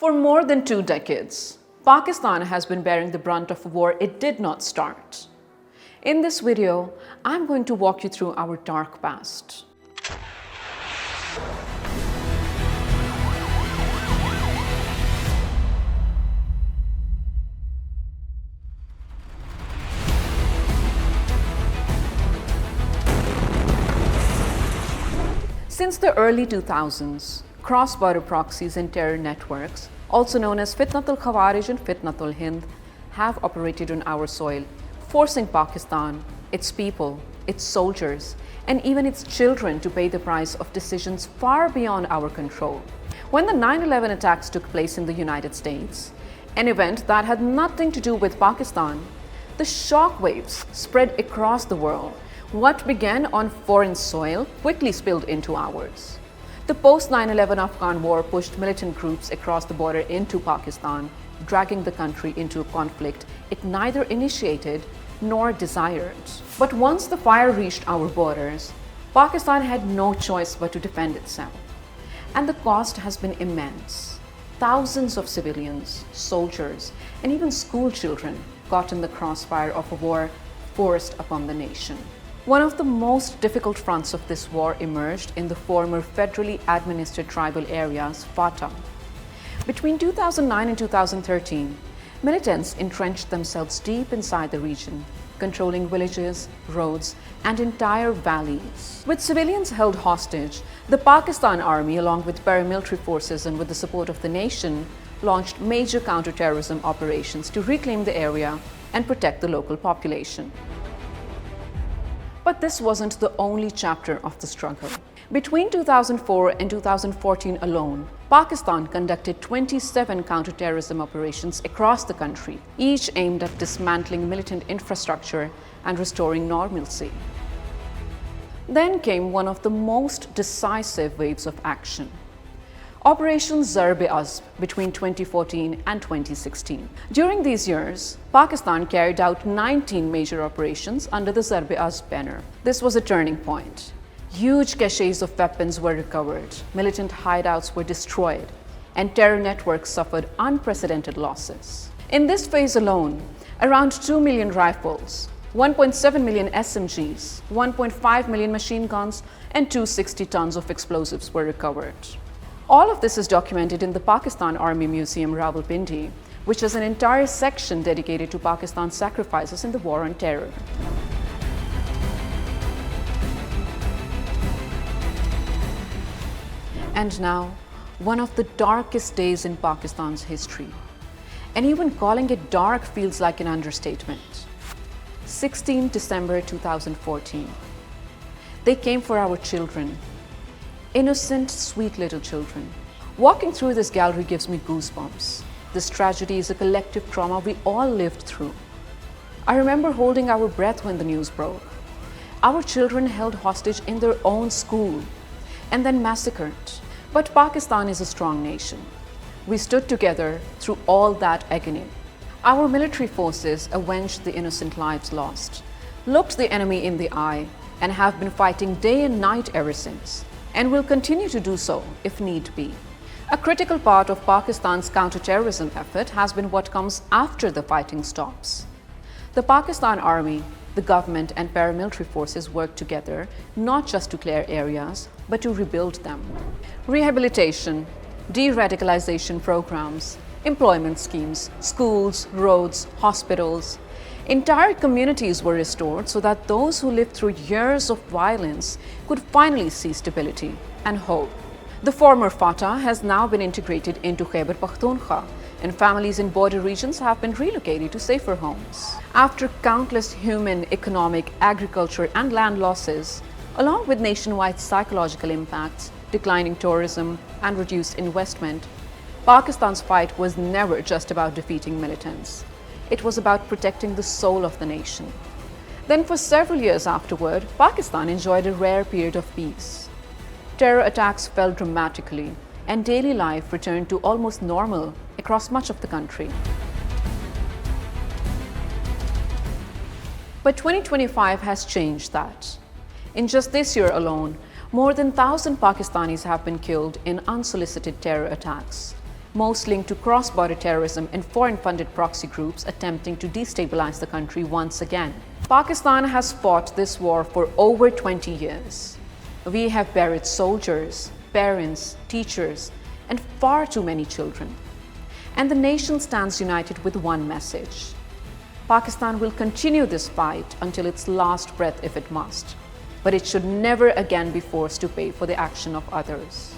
For more than 2 decades, Pakistan has been bearing the brunt of a war it did not start. In this video, I'm going to walk you through our dark past. Since the early 2000s, cross-border proxies and terror networks, also known as Fitnat al-Khawarij and Fitnat al-Hind, have operated on our soil, forcing Pakistan, its people, its soldiers, and even its children to pay the price of decisions far beyond our control. When the 9/11 attacks took place in the United States, an event that had nothing to do with Pakistan, the shockwaves spread across the world. What began on foreign soil quickly spilled into ours. The post-9/11 Afghan war pushed militant groups across the border into Pakistan, dragging the country into a conflict it neither initiated nor desired. But once the fire reached our borders, Pakistan had no choice but to defend itself. And the cost has been immense. Thousands of civilians, soldiers, and even school children caught in the crossfire of a war forced upon the nation. One of the most difficult fronts of this war emerged in the former federally administered tribal areas, FATA. Between 2009 and 2013, militants entrenched themselves deep inside the region, controlling villages, roads, and entire valleys. With civilians held hostage, the Pakistan Army, along with paramilitary forces and with the support of the nation, launched major counterterrorism operations to reclaim the area and protect the local population. But this wasn't the only chapter of the struggle. Between 2004 and 2014 alone, Pakistan conducted 27 counterterrorism operations across the country, each aimed at dismantling militant infrastructure and restoring normalcy. Then came one of the most decisive waves of action. Operation Zarb-e-Azb between 2014 and 2016. During these years, Pakistan carried out 19 major operations under the Zarb-e-Azb banner. This was a turning point. Huge caches of weapons were recovered, militant hideouts were destroyed, and terror networks suffered unprecedented losses. In this phase alone, around 2 million rifles, 1.7 million SMGs, 1.5 million machine guns, and 260 tons of explosives were recovered. All of this is documented in the Pakistan Army Museum, Rawalpindi, which has an entire section dedicated to Pakistan's sacrifices in the war on terror. And now, one of the darkest days in Pakistan's history. And even calling it dark feels like an understatement. 16 December 2014. They came for our children. Innocent, sweet little children. Walking through this gallery gives me goosebumps. This tragedy is a collective trauma we all lived through. I remember holding our breath when the news broke. Our children held hostage in their own school and then massacred. But Pakistan is a strong nation. We stood together through all that agony. Our military forces avenged the innocent lives lost, looked the enemy in the eye, and have been fighting day and night ever since, and will continue to do so if need be. A critical part of Pakistan's counterterrorism effort has been what comes after the fighting stops. The Pakistan Army, the government, and paramilitary forces work together not just to clear areas, but to rebuild them. Rehabilitation, de-radicalization programs, employment schemes, schools, roads, hospitals. Entire communities were restored so that those who lived through years of violence could finally see stability and hope. The former FATA has now been integrated into Khyber Pakhtunkhwa, and families in border regions have been relocated to safer homes. After countless human, economic, agriculture, and land losses, along with nationwide psychological impacts, declining tourism, and reduced investment, Pakistan's fight was never just about defeating militants. It was about protecting the soul of the nation. Then for several years afterward, Pakistan enjoyed a rare period of peace. Terror attacks fell dramatically, and daily life returned to almost normal across much of the country. But 2025 has changed that. In just this year alone, more than 1,000 Pakistanis have been killed in unsolicited terror attacks. most linked to cross-border terrorism and foreign-funded proxy groups attempting to destabilize the country once again. Pakistan has fought this war for over 20 years. We have buried soldiers, parents, teachers, and far too many children. And the nation stands united with one message. Pakistan will continue this fight until its last breath if it must, but it should never again be forced to pay for the action of others.